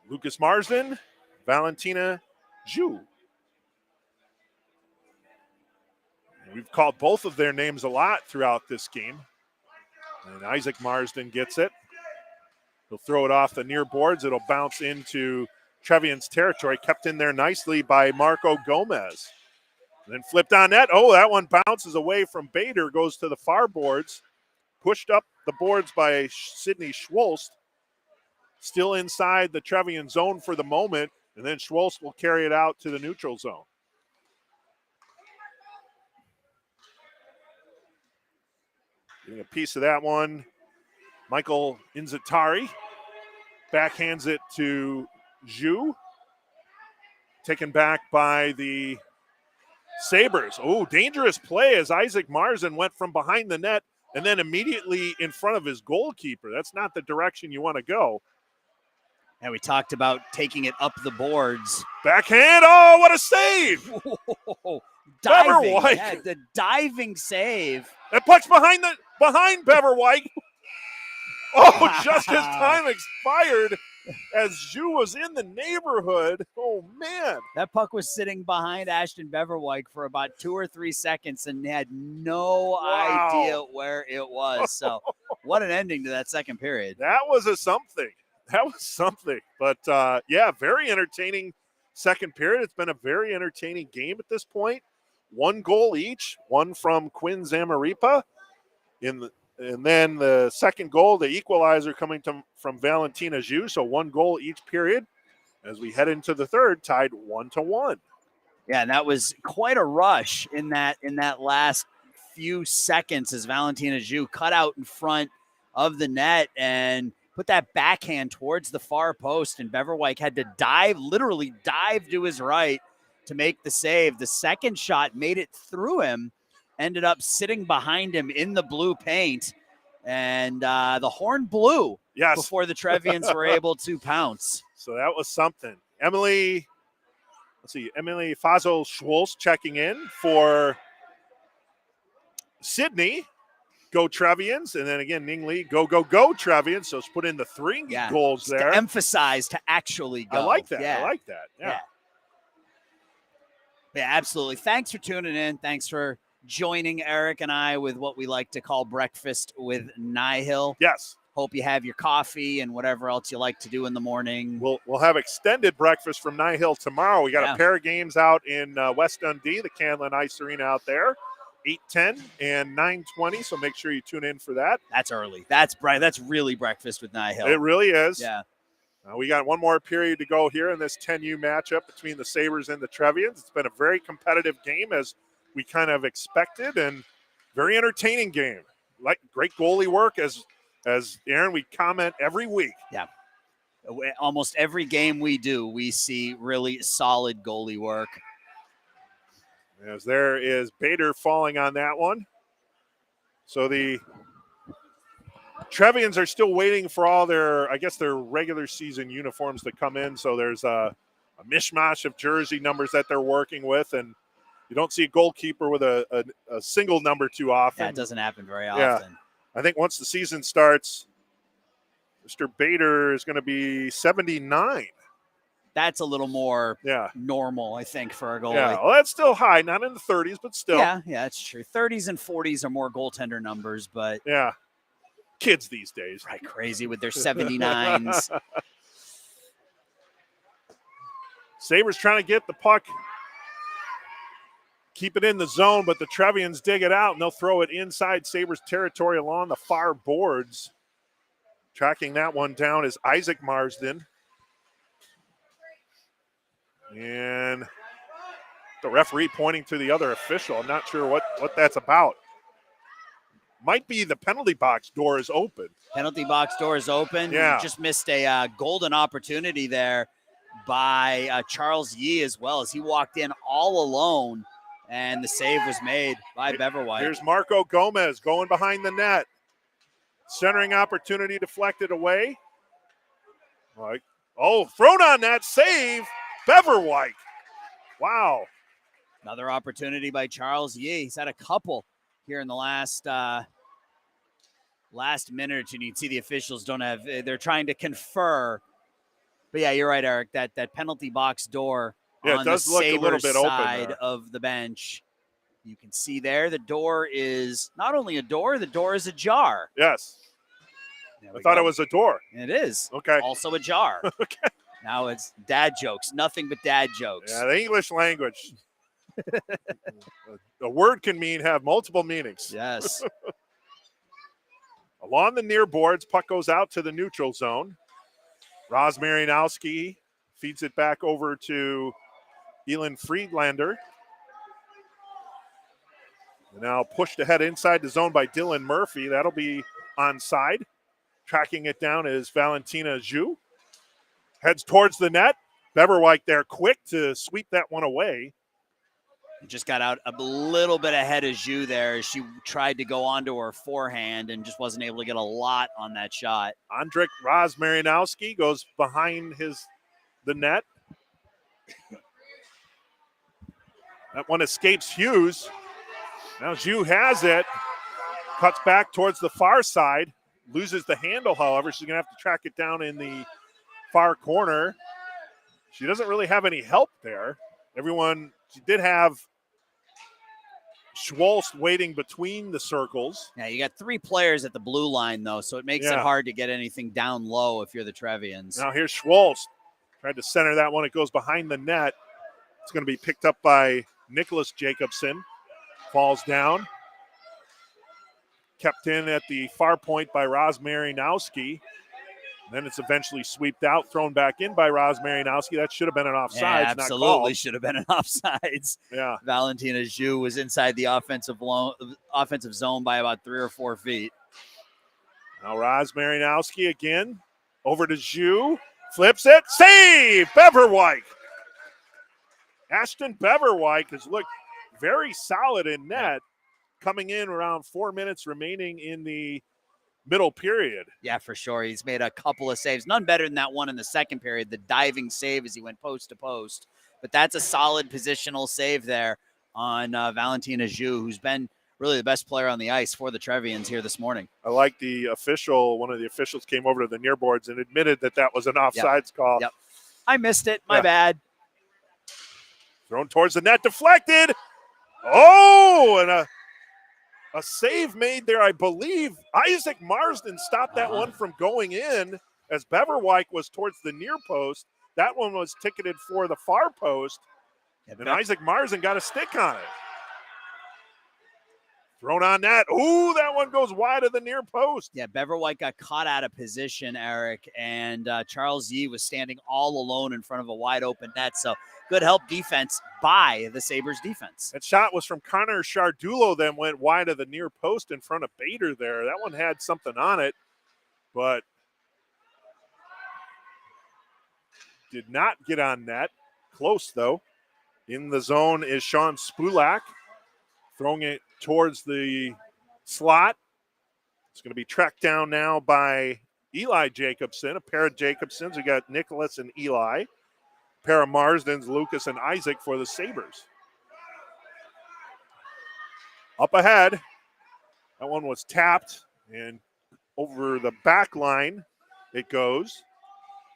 Lucas Marsden, Valentina Zhu. We've called both of their names a lot throughout this game. And Isaac Marsden gets it. He'll throw it off the near boards. It'll bounce into Trevian's territory, kept in there nicely by Marco Gomez. And then flipped on net. Oh, that one bounces away from Bader, goes to the far boards. Pushed up the boards by Sydney Schwolst. Still inside the Trevian zone for the moment. And then Schwolst will carry it out to the neutral zone. Getting a piece of that one. Michael Inzatari backhands it to Zhu. Taken back by the Sabres. Oh, dangerous play as Isaac Marsden went from behind the net and then immediately in front of his goalkeeper. That's not the direction you want to go. And we talked about taking it up the boards. Backhand. Oh, what a save. Diving. Beverwyk. Yeah, the diving save. That puck's behind Beverwyk. Oh, just as time expired as Zhu was in the neighborhood. Oh, man. That puck was sitting behind Ashton Beverwyk for about 2 or 3 seconds and had no idea where it was. So what an ending to that second period. That was something. But, yeah, very entertaining second period. It's been a very entertaining game at this point. 1 goal each, one from Quinn Zamaripa. And then the second goal, the equalizer coming from Valentina Zhu. So 1 goal each period as we head into the third, tied 1-1. Yeah, and that was quite a rush in that last few seconds as Valentina Zhu cut out in front of the net and put that backhand towards the far post, and Beverwyk had to literally dive to his right to make the save. The second shot made it through him, ended up sitting behind him in the blue paint, and the horn blew before the Trevians were able to pounce. So that was something. Emily Fazo-Schwolz checking in for Sydney. Go Trevians. And then again, Ning Lee, go Trevians. So it's put in the 3 goals there. To emphasize to actually go. I like that. Yeah. Yeah, absolutely. Thanks for tuning in. Thanks for joining Eric and I with what we like to call breakfast with NIHL. Yes. Hope you have your coffee and whatever else you like to do in the morning. We'll have extended breakfast from NIHL tomorrow. We got a pair of games out in West Dundee, the Canlin Ice Arena out there, 8:10 and 9:20. So make sure you tune in for that. That's early. That's bright. That's really breakfast with NIHL. It really is. Yeah. We got 1 more period to go here in this 10U matchup between the Sabres and the Trevians. It's been a very competitive game as we kind of expected, and very entertaining game. Like great goalie work as Aaron, we comment every week. Yeah. Almost every game we do, we see really solid goalie work. As there is Bader falling on that one. So the Trevians are still waiting for all their regular season uniforms to come in. So there's a mishmash of jersey numbers that they're working with, and you don't see a goalkeeper with a single number too often. Yeah, it doesn't happen very often. I think once the season starts, Mr. Bader is going to be 79. That's a little more normal, I think, for a goalie. Yeah, well, that's still high, not in the 30s, but still. Yeah, that's true. 30s and 40s are more goaltender numbers, but yeah, kids these days, right? Crazy with their 79s. Sabres trying to get the puck, keep it in the zone, but the Trevians dig it out, and they'll throw it inside Sabres territory along the far boards. Tracking that one down is Isaac Marsden. And the referee pointing to the other official. I'm not sure what that's about. Might be the penalty box door is open. Penalty box door is open. Yeah. You just missed a golden opportunity there by Charles Yee as well, as he walked in all alone And the save was made by Beverwhite. Here's Marco Gomez going behind the net. Centering opportunity deflected away. Thrown on that save. Beverwhite. Wow. Another opportunity by Charles Yee. He's had a couple here in the last minute or two. You can see the officials they're trying to confer. But yeah, you're right, Eric. That penalty box door on the Sabres side of the bench. You can see there the door is not only a door, the door is ajar. Yes. I thought it was a door. It is. Okay. Also ajar. Okay. Now it's dad jokes. Nothing but dad jokes. Yeah, the English language. A word can have multiple meanings. Yes. Along the near boards, puck goes out to the neutral zone. Roz Marianowski feeds it back over to Elin Friedlander. And now pushed ahead inside the zone by Dylan Murphy. That'll be onside. Tracking it down is Valentina Zhu. Heads towards the net. Beverwhite there quick to sweep that one away. Just got out a little bit ahead of Zhu there as she tried to go onto her forehand and just wasn't able to get a lot on that shot. Andrik Roz Marianowski goes behind the net. That one escapes Hughes. Now Zhu has it. Cuts back towards the far side. Loses the handle, however. She's going to have to track it down in the far corner. She doesn't really have any help there. She did have Schwolst waiting between the circles. Yeah, you got three players at the blue line, though, so it makes it hard to get anything down low if you're the Trevians. Now here's Schwolst. Tried to center that one. It goes behind the net. It's going to be picked up by Nicholas Jacobson. Falls down. Kept in at the far point by Roz Marianowski. Then it's eventually sweeped out, thrown back in by Roz Marianowski. That should have been an offsides. Yeah, absolutely should have been an offsides. Yeah. Valentina Zhu was inside the offensive zone by about 3 or 4 feet. Now Roz Marianowski again. Over to Zhu. Flips it. Save! Beverwhite. Ashton Beverwhite has looked very solid in net. Coming in around 4 minutes remaining in the middle period. Yeah, for sure. He's made a couple of saves. None better than that one in the second period, the diving save as he went post to post. But that's a solid positional save there on Valentina Zhu, who's been really the best player on the ice for the Trevians here this morning. I like one of the officials came over to the near boards and admitted that was an offsides call. Yep. I missed it. My bad. Thrown towards the net, deflected. Oh, and a save made there, I believe. Isaac Marsden stopped that one from going in as Beverwhite was towards the near post. That one was ticketed for the far post, and Isaac Marsden got a stick on it. Thrown on net. Ooh, that one goes wide of the near post. Yeah, Beverwhite got caught out of position, Eric, and Charles Yee was standing all alone in front of a wide open net. So good help defense by the Sabres defense. That shot was from Connor Shardulo, then went wide of the near post in front of Bader there. That one had something on it, but did not get on net. Close, though. In the zone is Sean Spulak, throwing it towards the slot. It's going to be tracked down now by Eli Jacobson, a pair of Jacobsons. We got Nicholas and Eli. A pair of Marsdens, Lucas and Isaac for the Sabres. Up ahead. That one was tapped, and over the back line it goes.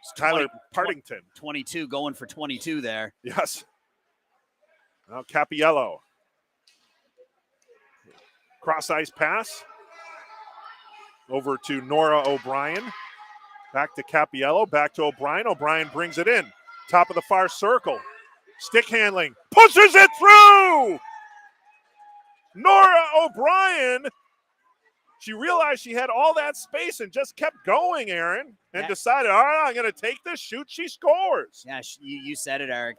It's Tyler Partington. 22, going for 22 there. Yes. Now Capiello. Cross-ice pass over to Nora O'Brien. Back to Capiello, back to O'Brien. O'Brien brings it in. Top of the far circle. Stick handling. Pushes it through! Nora O'Brien. She realized she had all that space and just kept going, Aaron, and decided, all right, I'm going to take this, shoot, she scores. Yeah, you said it, Eric.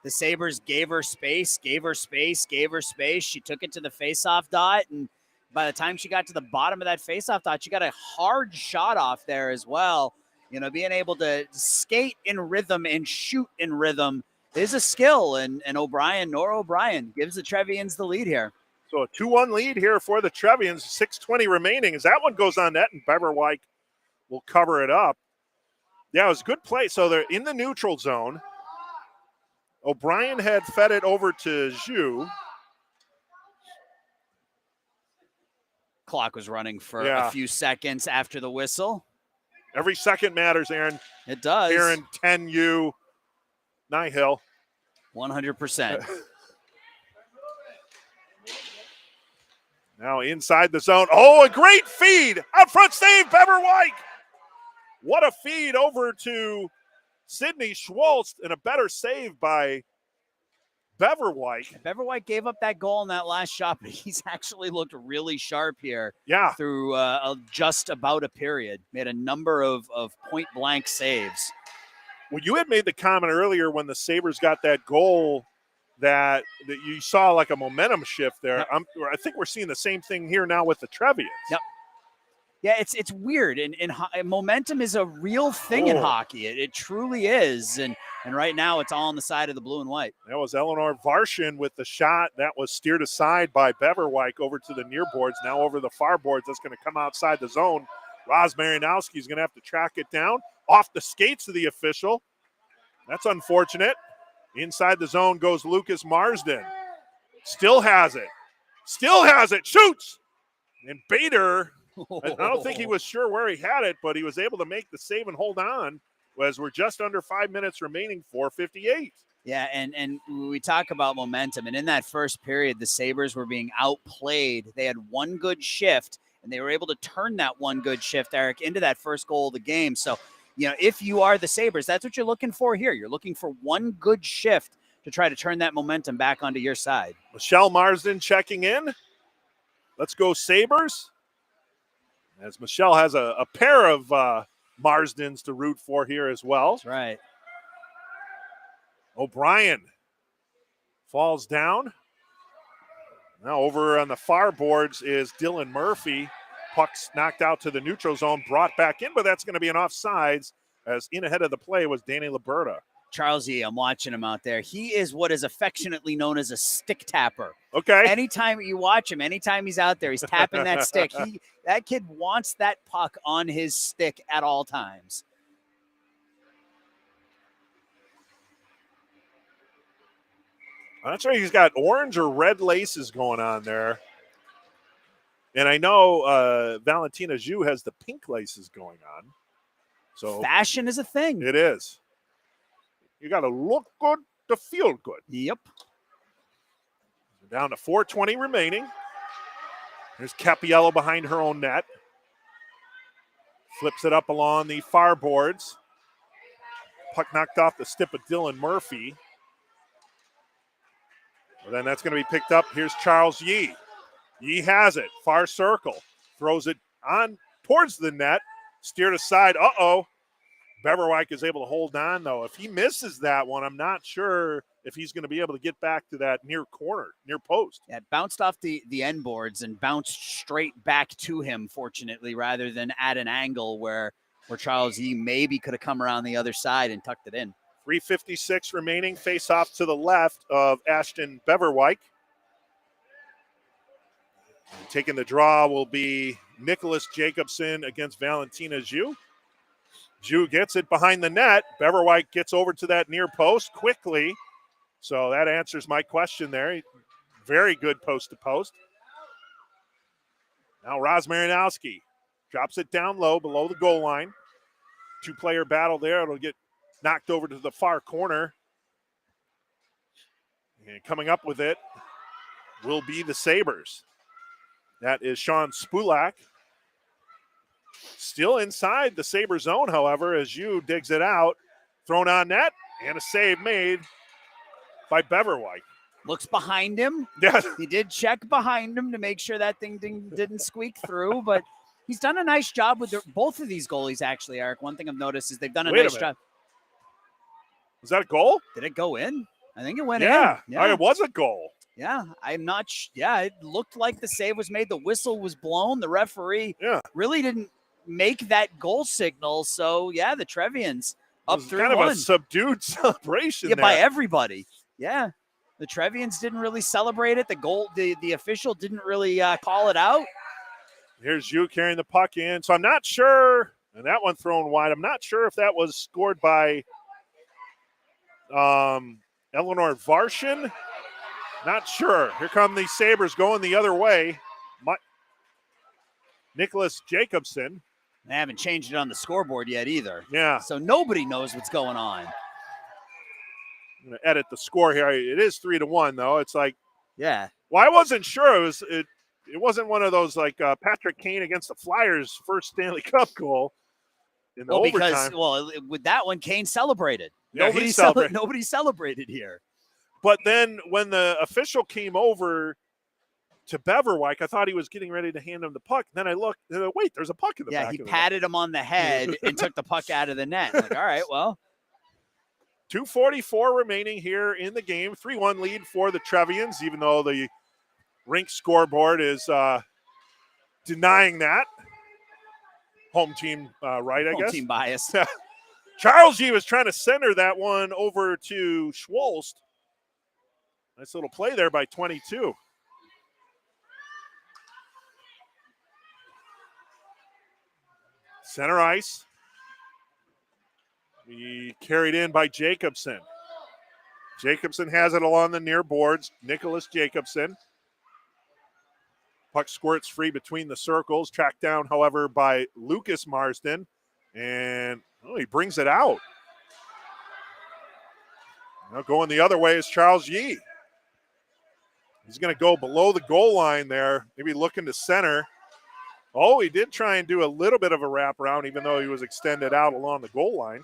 The Sabres gave her space. She took it to the faceoff dot, and by the time she got to the bottom of that faceoff dot, she got a hard shot off there as well. You know, being able to skate in rhythm and shoot in rhythm is a skill, and Nora O'Brien gives the Trevians the lead here. So a 2-1 lead here for the Trevians, 6:20 remaining. As that one goes on net, and Beverwyk will cover it up. Yeah, it was a good play. So they're in the neutral zone. O'Brien had fed it over to Zhu. Clock was running for a few seconds after the whistle. Every second matters, Aaron. It does. Aaron, 10U, NIHL. 100%. Now inside the zone. Oh, a great feed. Out front save, Beverwyk. What a feed over to Sidney Schwaltz, and a better save by Beverwyk. Beverwyk gave up that goal in that last shot, but he's actually looked really sharp here. Yeah. Through just about a period. Made a number of point-blank saves. Well, you had made the comment earlier when the Sabres got that goal that you saw like a momentum shift there. Yep. I think we're seeing the same thing here now with the Trevians. Yep. Yeah, it's weird. And momentum is a real thing in hockey. It truly is. And right now it's all on the side of the blue and white. That was Eleanor Varshin with the shot. That was steered aside by Beverwyk over to the near boards. Now over the far boards. That's going to come outside the zone. Roz Marinowski is going to have to track it down. Off the skates of the official. That's unfortunate. Inside the zone goes Lucas Marsden. Still has it. Shoots! And Bader, I don't think he was sure where he had it, but he was able to make the save and hold on as we're just under 5 minutes remaining, 4:58. Yeah, and we talk about momentum. And in that first period, the Sabres were being outplayed. They had one good shift, and they were able to turn that one good shift, Eric, into that first goal of the game. So, if you are the Sabres, that's what you're looking for here. You're looking for one good shift to try to turn that momentum back onto your side. Michelle Marsden checking in. Let's go Sabres. As Michelle has a pair of Marsdens to root for here as well. That's right. O'Brien falls down. Now over on the far boards is Dylan Murphy. Puck's knocked out to the neutral zone, brought back in, but that's going to be an offsides, as in ahead of the play was Danny Liberta. Charles E., I'm watching him out there. He is what is affectionately known as a stick tapper. Okay. Anytime you watch him, anytime he's out there, he's tapping that stick. That kid wants that puck on his stick at all times. I'm not sure he's got orange or red laces going on there. And I know Valentina Zhu has the pink laces going on. So fashion is a thing. It is. You got to look good to feel good. Yep. Down to 4:20 remaining. There's Capiello behind her own net. Flips it up along the far boards. Puck knocked off the stick of Dylan Murphy. Well, then that's going to be picked up. Here's Charles Yee. Yee has it. Far circle. Throws it on towards the net. Steered aside. Uh-oh. Beverwyk is able to hold on, though. If he misses that one, I'm not sure if he's going to be able to get back to that near corner, near post. Yeah, it bounced off the end boards and bounced straight back to him, fortunately, rather than at an angle where Charles Yee maybe could have come around the other side and tucked it in. 3:56 remaining. Face off to the left of Ashton Beverwyk. Taking the draw will be Nicholas Jacobson against Valentina Zhu. Zhu gets it behind the net. Beverwyk gets over to that near post quickly. So that answers my question there. Very good post to post. Now Roz Marinowski drops it down low below the goal line. Two-player battle there. It'll get knocked over to the far corner. And coming up with it will be the Sabres. That is Sean Spulak. Still inside the Sabre zone, however, as Zhu digs it out. Thrown on net, and a save made by Beverwyk. Looks behind him. Yeah. He did check behind him to make sure that thing didn't squeak through, but he's done a nice job with both of these goalies, actually, Eric. One thing I've noticed is they've done a nice job. Was that a goal? Did it go in? I think it went in. Yeah, it was a goal. Yeah, I'm not. It looked like the save was made. The whistle was blown. The referee really didn't make that goal signal. So, yeah, the Trevians Up was kind of 3-1. a subdued celebration Yeah, there. by everybody. Yeah. The Trevians didn't really celebrate it. The official didn't really call it out. Here's you carrying the puck in. So I'm not sure, and that one thrown wide. I'm not sure if that was scored by Eleanor Varshin. Not sure. Here come the Sabres going the other way. Nicholas Jacobson. They haven't changed it on the scoreboard yet either. Yeah. So nobody knows what's going on. I'm going to edit the score here. It is 3-1, though. It's like, yeah. Well, I wasn't sure. It wasn't one of those like Patrick Kane against the Flyers' first Stanley Cup goal in the overtime. With that one, Kane celebrated. Yeah, Nobody celebrated here. But then when the official came over to Beverwyk, I thought he was getting ready to hand him the puck. Then I looked, wait, there's a puck in the back. Yeah, he patted him on the head and took the puck out of the net. Like, all right, well. 2:44 remaining here in the game. 3-1 lead for the Trevians, even though the Rink scoreboard is denying that. Home team right, I guess. Home team bias. Charles G was trying to center that one over to Schwolst. Nice little play there by 22. Center ice. He carried in by Jacobson. Jacobson has it along the near boards. Nicholas Jacobson. Puck squirts free between the circles. Tracked down, however, by Lucas Marsden. And he brings it out. Now going the other way is Charles Yee. He's going to go below the goal line there, maybe looking to center. Oh, he did try and do a little bit of a wraparound, even though he was extended out along the goal line.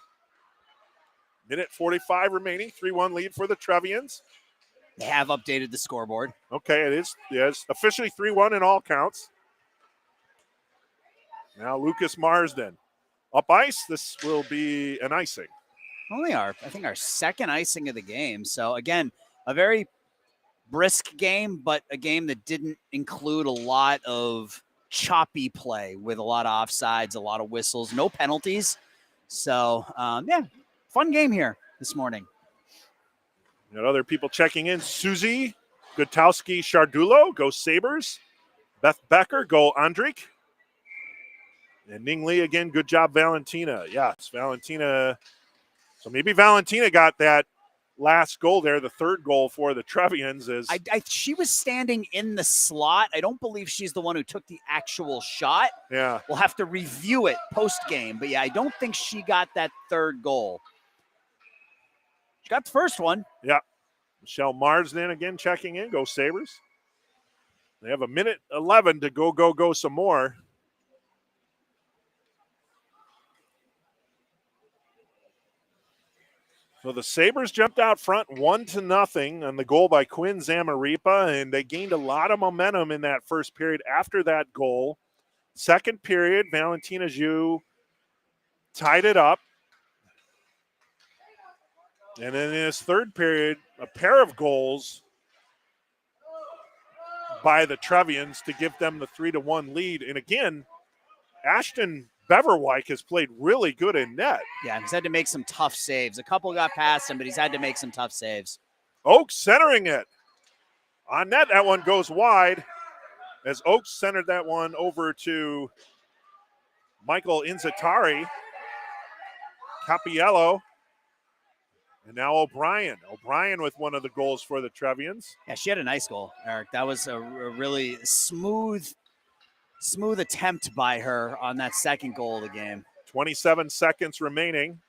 Minute 45 remaining, 3-1 lead for the Trevians. They have updated the scoreboard. Okay, it is. Yes, officially 3-1 in all counts. Now Lucas Marsden. Up ice, this will be an icing. Only I think our second icing of the game. So again, a very brisk game, but a game that didn't include a lot of choppy play with a lot of offsides, a lot of whistles, no penalties. So fun game here this morning. Got other people checking in. Susie Gutowski Shardulo, go Sabres. Beth Becker, go Andrik. And Ning Lee again, good job, Valentina. Yes, Valentina. So maybe Valentina got that last goal there, the third goal for the Trevians. She was standing in the slot. I don't believe she's the one who took the actual shot. Yeah. We'll have to review it post-game. But, yeah, I don't think she got that third goal. She got the first one. Yeah. Michelle Marsden again checking in. Go Sabres. They have a minute 11 to go some more. So the Sabres jumped out front 1-0 on the goal by Quinn Zamaripa, and they gained a lot of momentum in that first period after that goal. Second period, Valentina Zhu tied it up. And then in this third period, a pair of goals by the Trevians to give them the 3-1 lead. And again, Ashton Beverwyk has played really good in net. Yeah, he's had to make some tough saves. A couple got past him, but he's had to make some tough saves. Oaks centering it. On net, that one goes wide as Oaks centered that one over to Michael Inzatari. Capiello. And now O'Brien. O'Brien with one of the goals for the Trevians. Yeah, she had a nice goal, Eric. That was a really smooth attempt by her on that second goal of the game. 27 seconds remaining.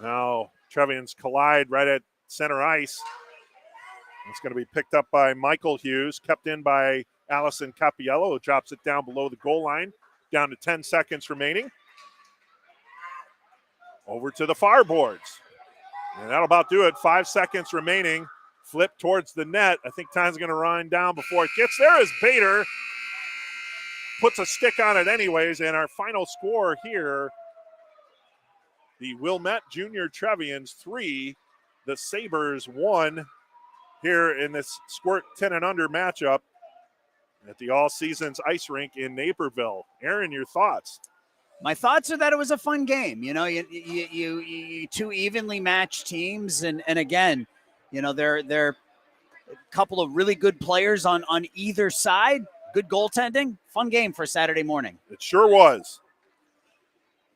Now Trevians collide right at center ice. It's going to be picked up by Michael Hughes, kept in by Allison Capiello, who drops it down below the goal line, down to 10 seconds remaining. Over to the far boards. And that'll about do it. 5 seconds remaining. Flip towards the net. I think time's going to run down before it gets there. As Bader puts a stick on it anyways. And our final score here, the Wilmette Junior Trevians 3, the Sabres 1 here in this Squirt 10 and under matchup. at the All Seasons Ice Rink in Naperville. Aaron, your thoughts? My thoughts are that it was a fun game. You know, you two evenly matched teams, and again, you know, they're a couple of really good players on either side. Good goaltending. Fun game for Saturday morning. It sure was.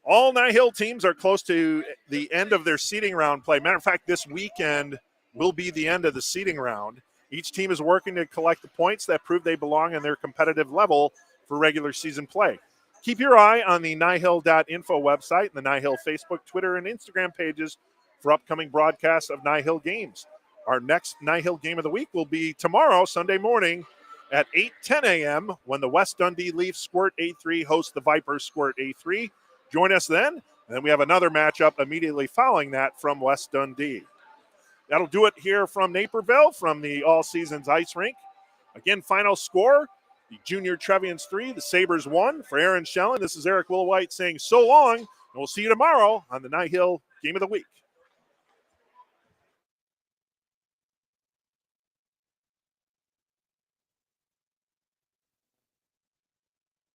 All NIHL teams are close to the end of their seeding round play. Matter of fact, this weekend will be the end of the seeding round. Each team is working to collect the points that prove they belong in their competitive level for regular season play. Keep your eye on the NIHL.info website and the NIHL Facebook, Twitter, and Instagram pages for upcoming broadcasts of NIHL games. Our next NIHL game of the week will be tomorrow, Sunday morning, at 8:10 a.m. when the West Dundee Leafs Squirt A3 host the Vipers Squirt A3. Join us then, and then we have another matchup immediately following that from West Dundee. That'll do it here from Naperville, from the All Seasons Ice Rink. Again, final score, the Junior Trevians 3, the Sabres 1. For Aaron Schellen, this is Eric Wilwhite saying so long, and we'll see you tomorrow on the NIHL Game of the Week.